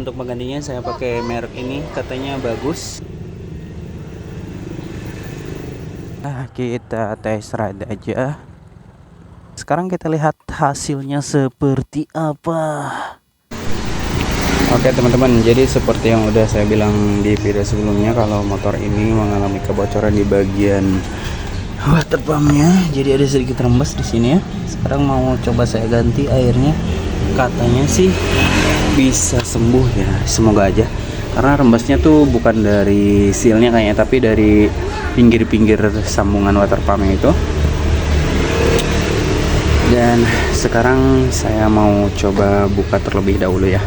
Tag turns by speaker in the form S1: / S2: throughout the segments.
S1: untuk menggantinya saya pakai merek ini, katanya bagus. Nah, kita tes ride aja. Sekarang kita lihat hasilnya seperti apa. Oke teman-teman, jadi seperti yang udah saya bilang di video sebelumnya, kalau motor ini mengalami kebocoran di bagian water pumpnya, jadi ada sedikit rembes di sini ya. Sekarang mau coba saya ganti airnya, katanya sih bisa sembuh ya, semoga aja. Karena rembesnya tuh bukan dari sealnya kayaknya, tapi dari pinggir-pinggir sambungan water pumpnya itu. Dan sekarang saya mau coba buka terlebih dahulu ya.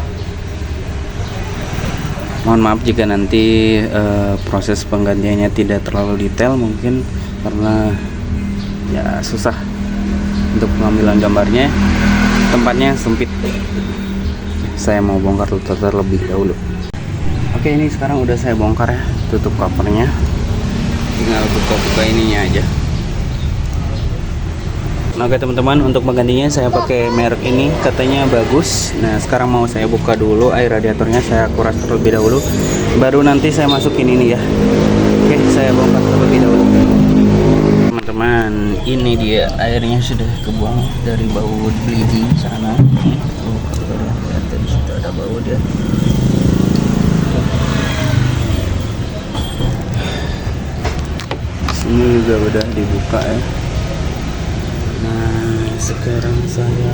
S1: Mohon maaf jika nanti proses penggantiannya tidak terlalu detail, mungkin karena ya susah untuk pengambilan gambarnya, tempatnya sempit. Saya mau bongkar terlebih dahulu. Oke, ini sekarang udah saya bongkar ya, tutup covernya, tinggal buka-buka ininya aja. Nah, oke teman-teman, untuk menggantinya saya pakai merek ini, katanya bagus. Nah, sekarang mau saya buka dulu air radiatornya, saya kuras terlebih dahulu, baru nanti saya masukin ini ya. Oke, saya bongkar terlebih dahulu. Teman-teman, ini dia airnya sudah kebuang dari baut bleeding sana. Oh, lihat di situ ada bau dia. Sini juga udah dibuka ya. Nah, sekarang saya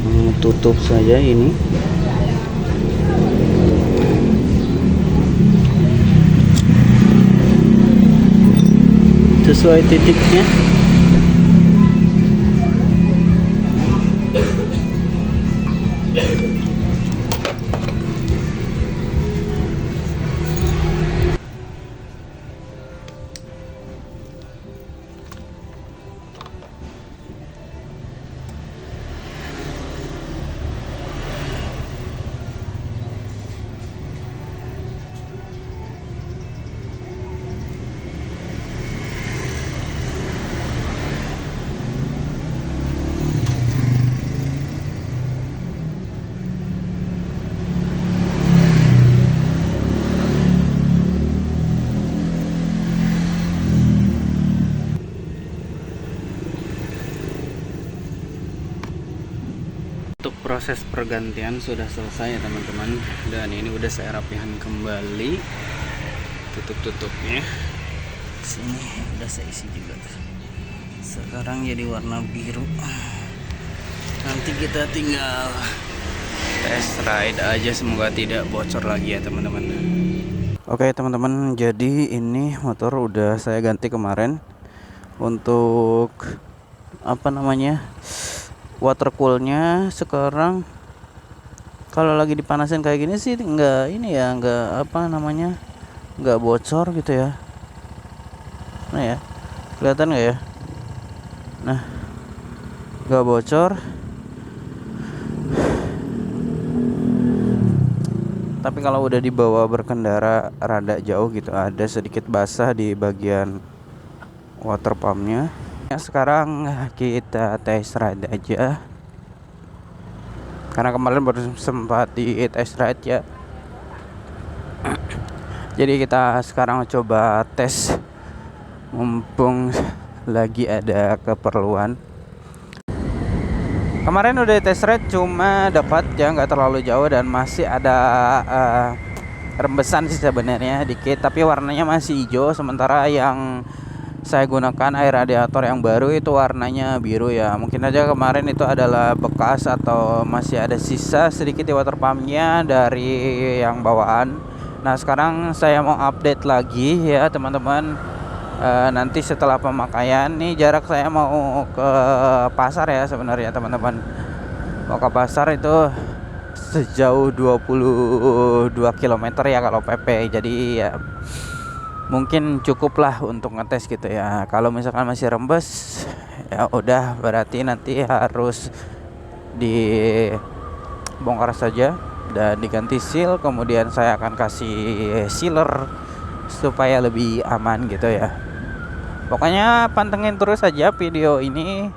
S1: mau tutup saja ini. Sesuai titiknya. Untuk proses pergantian sudah selesai ya teman-teman, dan ini udah saya rapihan kembali tutup-tutupnya. Sini udah saya isi juga. Sekarang jadi warna biru. Nanti kita tinggal test ride aja, semoga tidak bocor lagi ya teman-teman. Oke teman-teman, jadi ini motor udah saya ganti kemarin. Untuk apa namanya, water coolnya sekarang kalau lagi dipanasin kayak gini sih enggak ini ya, enggak apa namanya, enggak bocor gitu ya. Nah ya, kelihatan nggak ya? Nah, enggak bocor. Tapi kalau udah dibawa berkendara rada jauh gitu, ada sedikit basah di bagian water pumpnya. Sekarang kita test ride aja, karena kemarin baru sempat di test ride ya. Jadi kita sekarang coba tes, mumpung lagi ada keperluan. Kemarin udah test ride, cuma dapat ya nggak terlalu jauh, dan masih ada rembesan sih sebenarnya dikit, tapi warnanya masih hijau. Sementara yang saya gunakan air radiator yang baru itu warnanya biru ya. Mungkin aja kemarin itu adalah bekas atau masih ada sisa sedikit di water pumpnya dari yang bawaan. Nah, sekarang saya mau update lagi ya teman-teman. Nanti setelah pemakaian nih, jarak saya mau ke pasar ya sebenarnya teman-teman. Mau ke pasar itu sejauh 22 km ya kalau PP. Jadi ya mungkin cukup lah untuk ngetes gitu ya. Kalau misalkan masih rembes, ya udah berarti nanti harus dibongkar saja dan diganti seal. Kemudian saya akan kasih sealer supaya lebih aman gitu ya. Pokoknya pantengin terus saja video ini,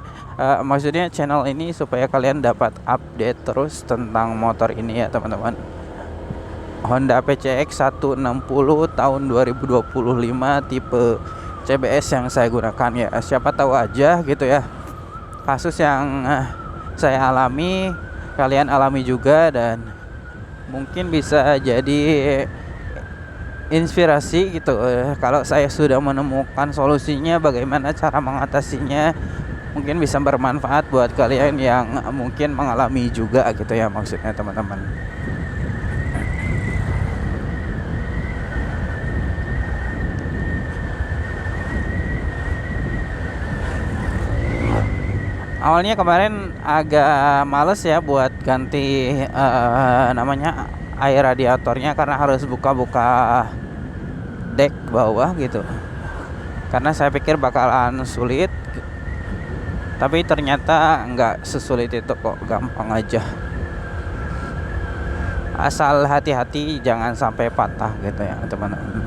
S1: maksudnya channel ini, supaya kalian dapat update terus tentang motor ini ya teman-teman. Honda PCX 160 tahun 2025 tipe CBS yang saya gunakan ya. Siapa tahu aja gitu ya, kasus yang saya alami kalian alami juga, dan mungkin bisa jadi inspirasi gitu. Kalau saya sudah menemukan solusinya, bagaimana cara mengatasinya, mungkin bisa bermanfaat buat kalian yang mungkin mengalami juga gitu ya, maksudnya teman-teman. Awalnya kemarin agak males ya buat ganti namanya air radiatornya, karena harus buka-buka dek bawah gitu. Karena saya pikir bakalan sulit, tapi ternyata nggak sesulit itu kok, gampang aja. Asal hati-hati jangan sampai patah gitu ya teman-teman.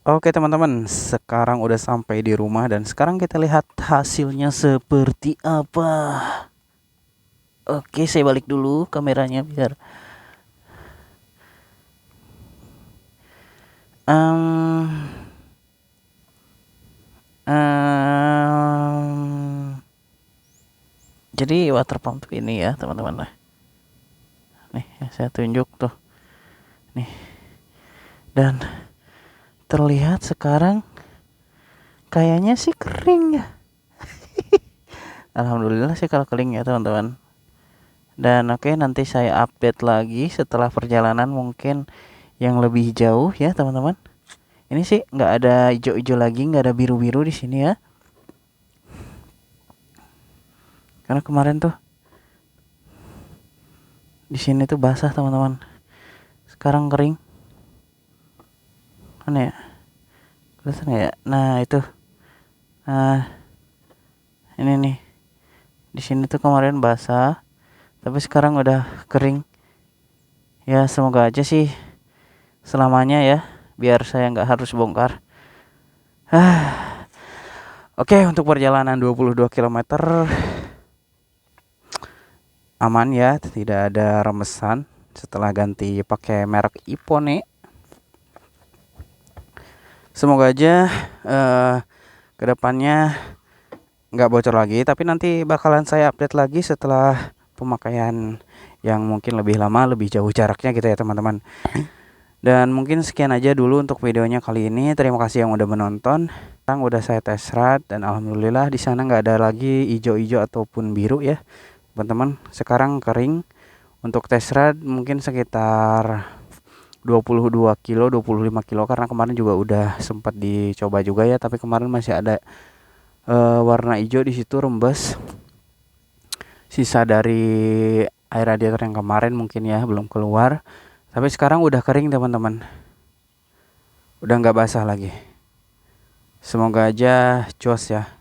S1: Oke teman-teman, sekarang udah sampai di rumah dan sekarang kita lihat hasilnya seperti apa. Oke, saya balik dulu kameranya biar um, jadi water pump ini ya teman-teman. Nih saya tunjuk tuh nih, dan terlihat sekarang kayaknya sih kering ya. Alhamdulillah sih kalau kering ya teman-teman. Dan oke, nanti saya update lagi setelah perjalanan mungkin yang lebih jauh ya teman-teman. Ini sih nggak ada hijau-hijau lagi, nggak ada biru-biru di sini ya. Karena kemarin tuh di sini tuh basah teman-teman. Sekarang kering. Mana ya? Kelihatan ya? Nah itu. Nah ini nih. Di sini tuh kemarin basah, tapi sekarang udah kering. Ya semoga aja sih selamanya ya, biar saya nggak harus bongkar. Oke, untuk perjalanan 22 km aman ya, tidak ada remesan setelah ganti pakai merek Ippon. Semoga aja kedepannya nggak bocor lagi, tapi nanti bakalan saya update lagi setelah pemakaian yang mungkin lebih lama, lebih jauh jaraknya gitu ya teman-teman. Dan mungkin sekian aja dulu untuk videonya kali ini. Terima kasih yang udah menonton. Sekarang udah saya test ride dan alhamdulillah di sana nggak ada lagi hijau-hijau ataupun biru ya teman-teman. Sekarang kering. Untuk test ride mungkin sekitar 22 kilo, 25 kilo, karena kemarin juga udah sempat dicoba juga ya, tapi kemarin masih ada warna hijau di situ, rembes sisa dari air radiator yang kemarin mungkin ya, belum keluar. Tapi sekarang udah kering teman-teman, udah nggak basah lagi. Semoga aja jos ya.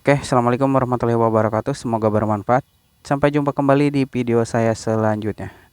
S1: Oke, assalamualaikum warahmatullahi wabarakatuh, semoga bermanfaat. Sampai jumpa kembali di video saya selanjutnya.